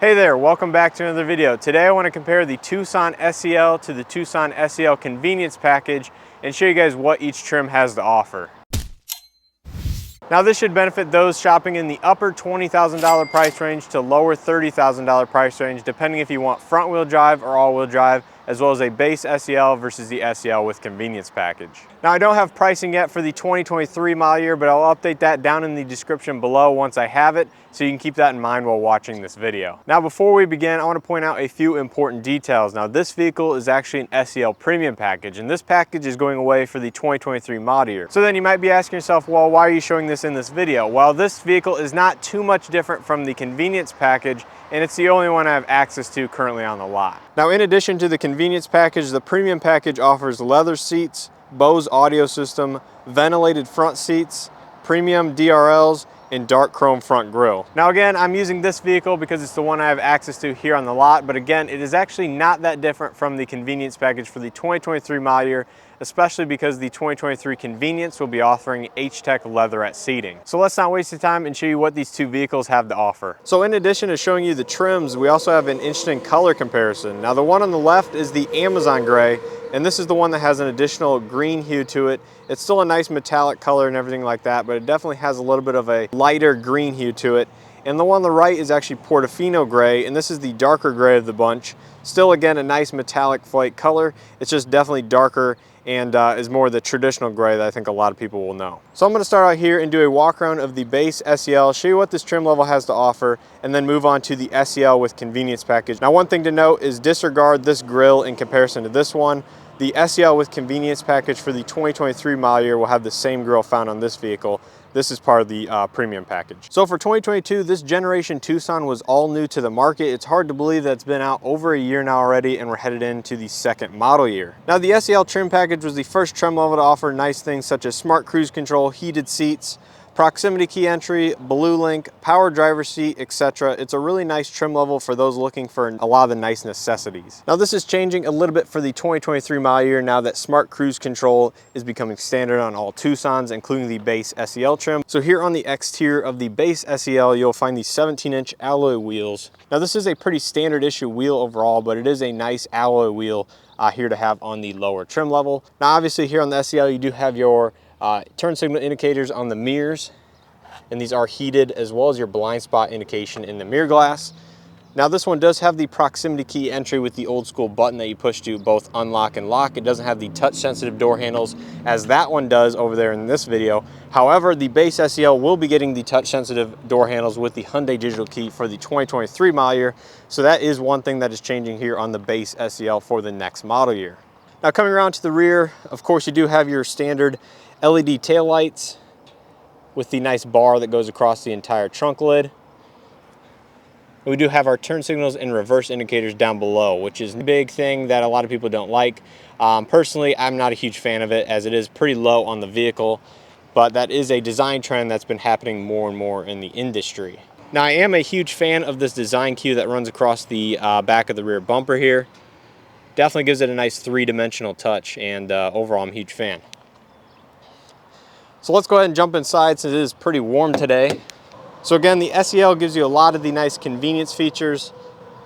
Hey there, welcome back to another video. Today I want to compare the Tucson SEL to the Tucson SEL convenience package and show you guys what each trim has to offer. Now this should benefit those shopping in the upper $20,000 price range to lower $30,000 price range, depending if you want front wheel drive or all wheel drive, as well as a base SEL versus the SEL with convenience package. Now I don't have pricing yet for the 2023 model year, but I'll update that down in the description below once I have it, so you can keep that in mind while watching this video. Now before we begin, I want to point out a few important details. Now this vehicle is actually an SEL premium package, and this package is going away for the 2023 model year. So then you might be asking yourself, well, why are you showing this in this video? Well, this vehicle is not too much different from the convenience package, and it's the only one I have access to currently on the lot. Now in addition to the convenience package, the premium package offers leather seats, Bose audio system, ventilated front seats, premium DRLs, and dark chrome front grille. Now again, I'm using this vehicle because it's the one I have access to here on the lot, but again, it is actually not that different from the convenience package for the 2023 model year, especially because the 2023 convenience will be offering H-Tech leatherette seating. So let's not waste the time and show you what these two vehicles have to offer. So in addition to showing you the trims, we also have an interesting color comparison. Now the one on the left is the Amazon gray, and this is the one that has an additional green hue to it. It's still a nice metallic color and everything like that, but it definitely has a little bit of a lighter green hue to it. And the one on the right is actually Portofino gray, and this is the darker gray of the bunch. Still, again, a nice metallic flake color. It's just definitely darker and is more the traditional gray that I think a lot of people will know. So I'm going to start out here and do a walk around of the base SEL, show you what this trim level has to offer, and then move on to the SEL with convenience package. Now one thing to note is disregard this grille in comparison to this one. The SEL with convenience package for the 2023 model year will have the same grille found on this vehicle. This is part of the premium package. So for 2022, this generation Tucson was all new to the market. It's hard to believe that it's been out over a year now already, and we're headed into the second model year. Now the SEL trim package was the first trim level to offer nice things such as smart cruise control, heated seats, proximity key entry, blue link, power driver seat, etc. It's a really nice trim level for those looking for a lot of the nice necessities. Now this is changing a little bit for the 2023 model year now that smart cruise control is becoming standard on all Tucsons, including the base SEL trim. So here on the exterior of the base SEL, you'll find the 17-inch alloy wheels. Now this is a pretty standard issue wheel overall, but it is a nice alloy wheel here to have on the lower trim level. Now obviously here on the SEL, you do have your turn signal indicators on the mirrors, and these are heated, as well as your blind spot indication in the mirror glass. Now this one does have the proximity key entry with the old school button that you push to both unlock and lock. It doesn't have the touch sensitive door handles as that one does over there in this video. However, the base SEL will be getting the touch sensitive door handles with the Hyundai digital key for the 2023 model year. So that is one thing that is changing here on the base SEL for the next model year. Now coming around to the rear, of course you do have your standard LED taillights with the nice bar that goes across the entire trunk lid. We do have our turn signals and reverse indicators down below, which is a big thing that a lot of people don't like. Personally, I'm not a huge fan of it as it is pretty low on the vehicle, but that is a design trend that's been happening more and more in the industry. Now I am a huge fan of this design cue that runs across the back of the rear bumper here. Definitely gives it a nice three-dimensional touch, and overall I'm a huge fan. So let's go ahead and jump inside since it is pretty warm today. So again, the SEL gives you a lot of the nice convenience features.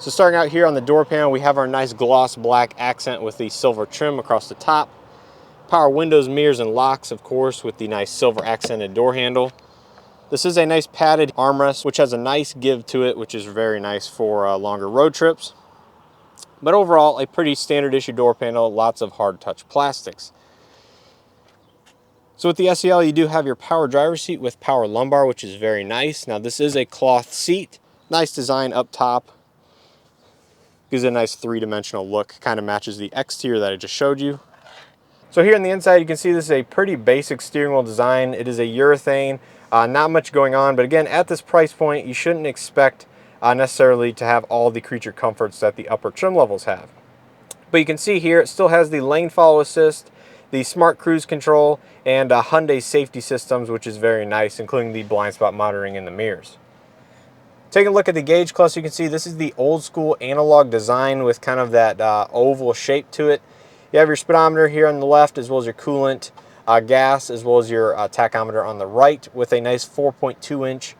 So starting out here on the door panel, we have our nice gloss black accent with the silver trim across the top. Power windows, mirrors, and locks, of course, with the nice silver accented door handle. This is a nice padded armrest, which has a nice give to it, which is very nice for longer road trips. But overall, a pretty standard issue door panel, lots of hard touch plastics. So with the SEL, you do have your power driver seat with power lumbar, which is very nice. Now this is a cloth seat, nice design up top. Gives it a nice three-dimensional look, kind of matches the exterior that I just showed you. So here on the inside, you can see this is a pretty basic steering wheel design. It is a urethane, not much going on, but again, at this price point, you shouldn't expect necessarily to have all the creature comforts that the upper trim levels have. But you can see here, it still has the lane follow assist, the smart cruise control, and Hyundai safety systems, which is very nice, including the blind spot monitoring in the mirrors. Taking a look at the gauge cluster, you can see this is the old school analog design with kind of that oval shape to it. You have your speedometer here on the left, as well as your coolant, gas, as well as your tachometer on the right, with a nice 4.2-inch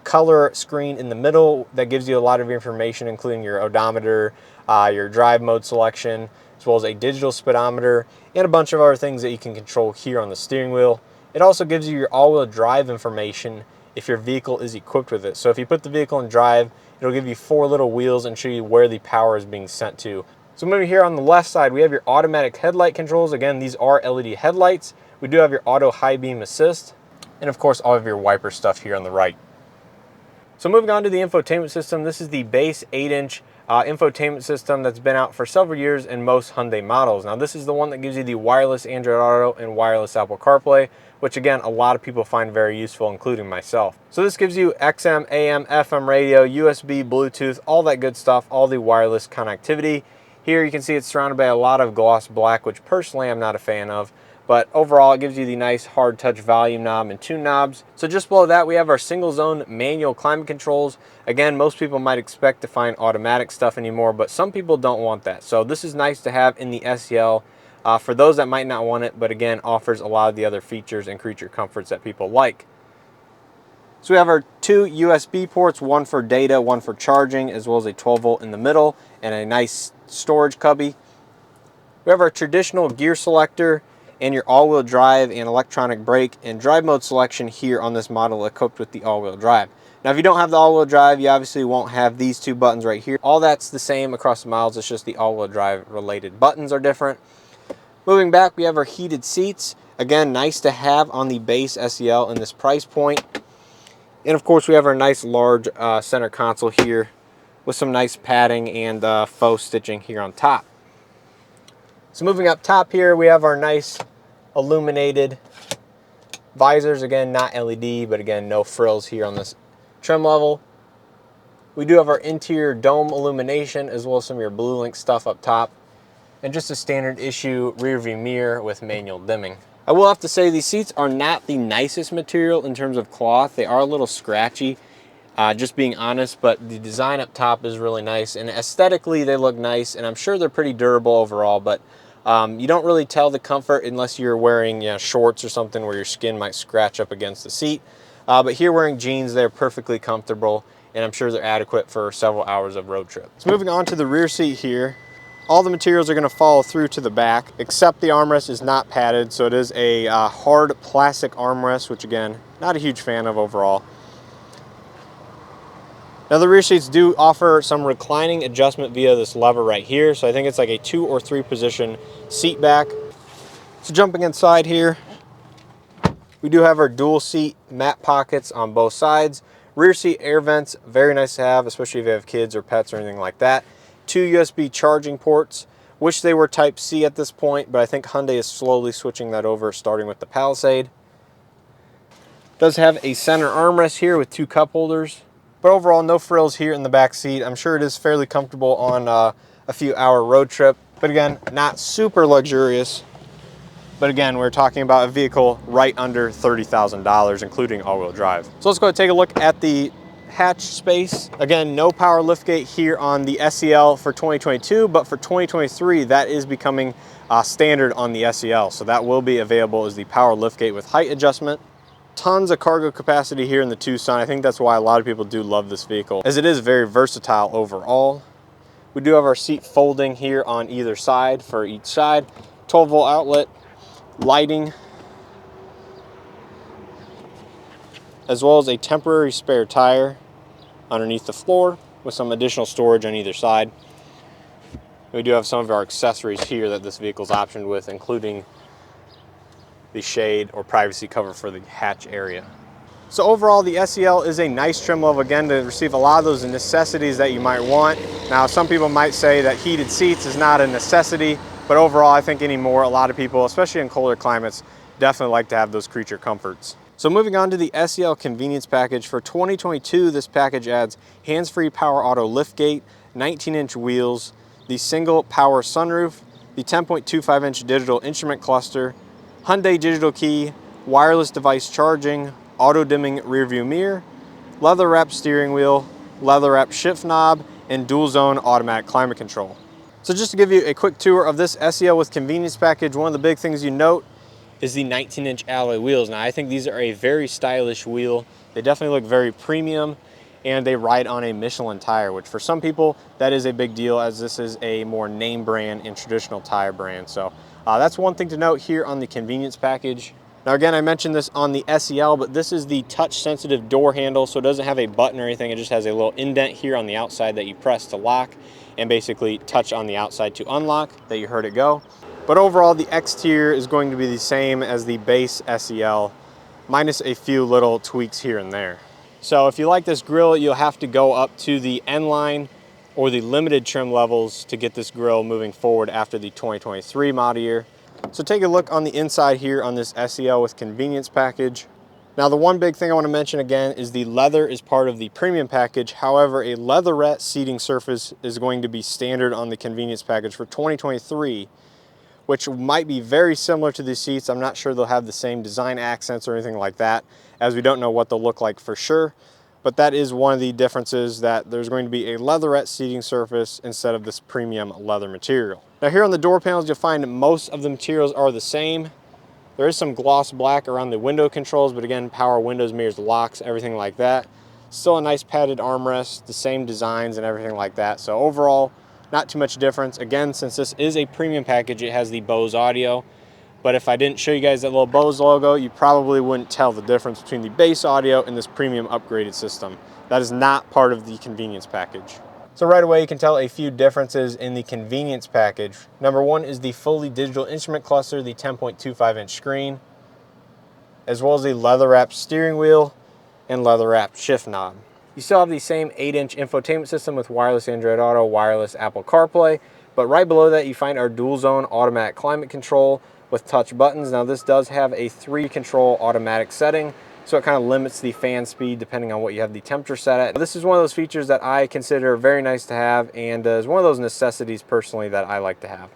color screen in the middle that gives you a lot of information, including your odometer, your drive mode selection, as well as a digital speedometer, and a bunch of other things that you can control here on the steering wheel. It also gives you your all-wheel drive information if your vehicle is equipped with it. So if you put the vehicle in drive, it'll give you 4 little wheels and show you where the power is being sent to. So moving here on the left side, we have your automatic headlight controls. Again, these are LED headlights. We do have your auto high beam assist, and of course all of your wiper stuff here on the right. So moving on to the infotainment system, this is the base 8-inch infotainment system that's been out for several years in most Hyundai models. Now this is the one that gives you the wireless Android Auto and wireless Apple CarPlay, which again, a lot of people find very useful, including myself. So this gives you XM, AM, FM radio, USB, Bluetooth, all that good stuff, all the wireless connectivity. Here you can see it's surrounded by a lot of gloss black, which personally I'm not a fan of. But overall, it gives you the nice hard touch volume knob and tune knobs. So just below that, we have our single zone manual climate controls. Again, most people might expect to find automatic stuff anymore, but some people don't want that. So this is nice to have in the SEL for those that might not want it, but again, offers a lot of the other features and creature comforts that people like. So we have our 2 USB ports, one for data, one for charging, as well as a 12 volt in the middle and a nice storage cubby. We have our traditional gear selector and your all-wheel drive and electronic brake and drive mode selection here on this model equipped with the all-wheel drive. Now if you don't have the all-wheel drive, you obviously won't have these 2 buttons right here. All that's the same across the models, it's just the all-wheel drive related buttons are different. Moving back, we have our heated seats. Again, nice to have on the base SEL in this price point. And of course we have our nice large center console here with some nice padding and faux stitching here on top. So moving up top here, we have our nice illuminated visors. Again, not LED, but again, no frills here on this trim level. We do have our interior dome illumination as well as some of your BlueLink stuff up top. And just a standard issue rear view mirror with manual dimming. I will have to say these seats are not the nicest material in terms of cloth. They are a little scratchy, just being honest, but the design up top is really nice. And aesthetically, they look nice, and I'm sure they're pretty durable overall, but you don't really tell the comfort unless you're wearing shorts or something where your skin might scratch up against the seat. But here wearing jeans, they're perfectly comfortable, and I'm sure they're adequate for several hours of road trip. So moving on to the rear seat here, all the materials are going to follow through to the back, except the armrest is not padded, so it is a hard plastic armrest, which again, not a huge fan of overall. Now the rear seats do offer some reclining adjustment via this lever right here, so I think it's like a 2 or 3 position seat back. So jumping inside here, we do have our dual seat mat pockets on both sides. Rear seat air vents, very nice to have, especially if you have kids or pets or anything like that. 2 USB charging ports. Wish they were Type C at this point, but I think Hyundai is slowly switching that over, starting with the Palisade. Does have a center armrest here with 2 cup holders, but overall no frills here in the back seat. I'm sure it is fairly comfortable on a few hour road trip, but again, not super luxurious. But again, we're talking about a vehicle right under $30,000, including all-wheel drive. So let's go and take a look at the hatch space. Again, no power liftgate here on the SEL for 2022, but for 2023, that is becoming standard on the SEL. So that will be available as the power liftgate with height adjustment. Tons of cargo capacity here in the Tucson. I think that's why a lot of people do love this vehicle, as it is very versatile overall. We do have our seat folding here on either side for each side. 12 volt outlet, lighting, as well as a temporary spare tire underneath the floor with some additional storage on either side. We do have some of our accessories here that this vehicle is optioned with, including the shade or privacy cover for the hatch area. So overall, the SEL is a nice trim level, again, to receive a lot of those necessities that you might want. Now, some people might say that heated seats is not a necessity, but overall, I think anymore, a lot of people, especially in colder climates, definitely like to have those creature comforts. So moving on to the SEL convenience package. For 2022, this package adds hands-free power auto liftgate, 19-inch wheels, the single power sunroof, the 10.25-inch digital instrument cluster, Hyundai digital key, wireless device charging, auto dimming rear view mirror, leather wrapped steering wheel, leather wrapped shift knob, and dual zone automatic climate control. So just to give you a quick tour of this SEL with convenience package, one of the big things you note is the 19-inch alloy wheels. Now I think these are a very stylish wheel. They definitely look very premium, and they ride on a Michelin tire, which for some people, that is a big deal, as this is a more name brand and traditional tire brand. So that's one thing to note here on the convenience package. Now again, I mentioned this on the SEL, but this is the touch sensitive door handle, so it doesn't have a button or anything. It just has a little indent here on the outside that you press to lock, and basically touch on the outside to unlock, that you heard it go. But overall, the exterior is going to be the same as the base SEL, minus a few little tweaks here and there. So if you like this grille, you'll have to go up to the N line or the limited trim levels to get this grille moving forward after the 2023 model year. So take a look on the inside here on this SEL with convenience package. Now the one big thing I want to mention again is the leather is part of the premium package. However, a leatherette seating surface is going to be standard on the convenience package for 2023, which might be very similar to the seats. I'm not sure they'll have the same design accents or anything like that, as we don't know what they'll look like for sure. But that is one of the differences, that there's going to be a leatherette seating surface instead of this premium leather material. Now here on the door panels, you'll find most of the materials are the same. There is some gloss black around the window controls, but again, power windows, mirrors, locks, everything like that. Still a nice padded armrest, the same designs and everything like that. So overall, not too much difference. Again, since this is a premium package, it has the Bose audio. But if I didn't show you guys that little Bose logo, you probably wouldn't tell the difference between the base audio and this premium upgraded system. That is not part of the convenience package. So right away, you can tell a few differences in the convenience package. Number one is the fully digital instrument cluster, the 10.25-inch screen, as well as the leather-wrapped steering wheel and leather-wrapped shift knob. You still have the same 8-inch infotainment system with wireless Android Auto, wireless Apple CarPlay, but right below that you find our dual zone automatic climate control with touch buttons. Now this does have a 3-control automatic setting, so it kind of limits the fan speed depending on what you have the temperature set at. This is one of those features that I consider very nice to have, and is one of those necessities personally that I like to have.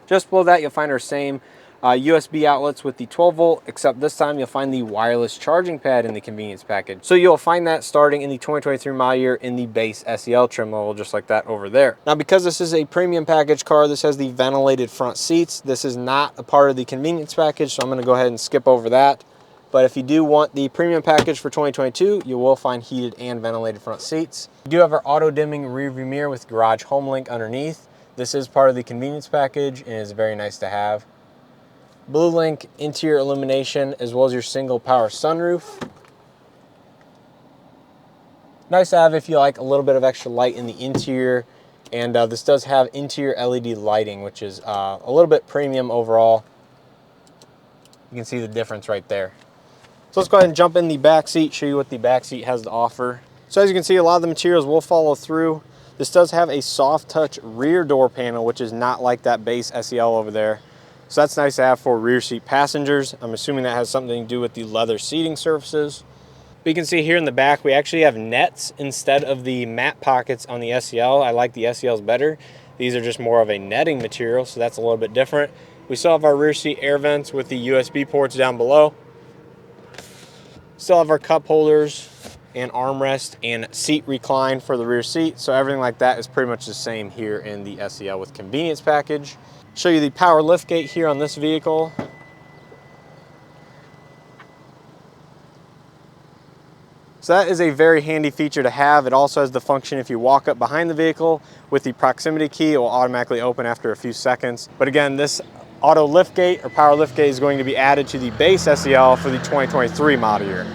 Just below that you'll find our same USB outlets with the 12 volt, except this time you'll find the wireless charging pad in the convenience package. So you'll find that starting in the 2023 model year in the base SEL trim level, just like that over there. Now because this is a premium package car, this has the ventilated front seats. This is not a part of the convenience package, so I'm going to go ahead and skip over that. But if you do want the premium package for 2022, you will find heated and ventilated front seats. We do have our auto dimming rear view mirror with garage home link underneath. This is part of the convenience package and is very nice to have. Blue Link interior illumination, as well as your single power sunroof. Nice to have if you like a little bit of extra light in the interior. And this does have interior LED lighting, which is a little bit premium overall. You can see the difference right there. So let's go ahead and jump in the back seat, show you what the back seat has to offer. So as you can see, a lot of the materials will follow through. This does have a soft touch rear door panel, which is not like that base SEL over there. So that's nice to have for rear seat passengers. I'm assuming that has something to do with the leather seating surfaces. But you can see here in the back, we actually have nets instead of the mat pockets on the SEL. I like the SELs better. These are just more of a netting material, so that's a little bit different. We still have our rear seat air vents with the USB ports down below. Still have our cup holders and armrest and seat recline for the rear seat. So everything like that is pretty much the same here in the SEL with convenience package. Show you the power liftgate here on this vehicle. So that is a very handy feature to have. It also has the function if you walk up behind the vehicle with the proximity key, it will automatically open after a few seconds. But again, this auto liftgate or power liftgate is going to be added to the base SEL for the 2023 model year.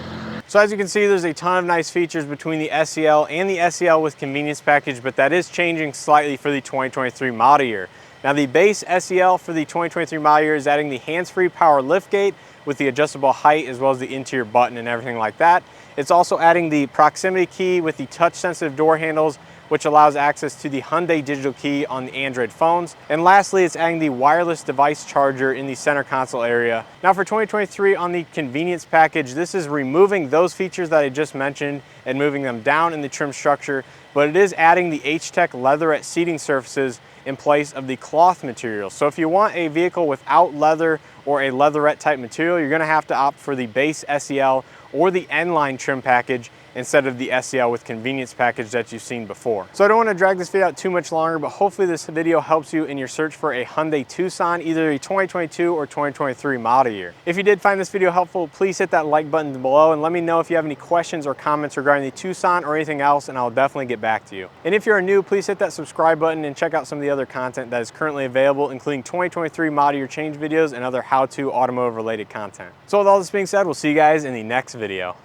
So as you can see, there's a ton of nice features between the SEL and the SEL with convenience package, but that is changing slightly for the 2023 model year. Now the base SEL for the 2023 model year is adding the hands-free power liftgate with the adjustable height as well as the interior button and everything like that. It's also adding the proximity key with the touch-sensitive door handles, which allows access to the Hyundai digital key on the Android phones. And lastly, it's adding the wireless device charger in the center console area. Now for 2023 on the convenience package, this is removing those features that I just mentioned and moving them down in the trim structure, but it is adding the H-Tech leatherette seating surfaces in place of the cloth material. So if you want a vehicle without leather or a leatherette type material, you're gonna have to opt for the base SEL or the N-line trim package, instead of the SEL with convenience package that you've seen before. So I don't want to drag this video out too much longer, but hopefully this video helps you in your search for a Hyundai Tucson, either a 2022 or 2023 model year. If you did find this video helpful, please hit that like button below and let me know if you have any questions or comments regarding the Tucson or anything else, and I'll definitely get back to you. And if you're new, please hit that subscribe button and check out some of the other content that is currently available, including 2023 model year change videos and other how-to automotive related content. So with all this being said, we'll see you guys in the next video.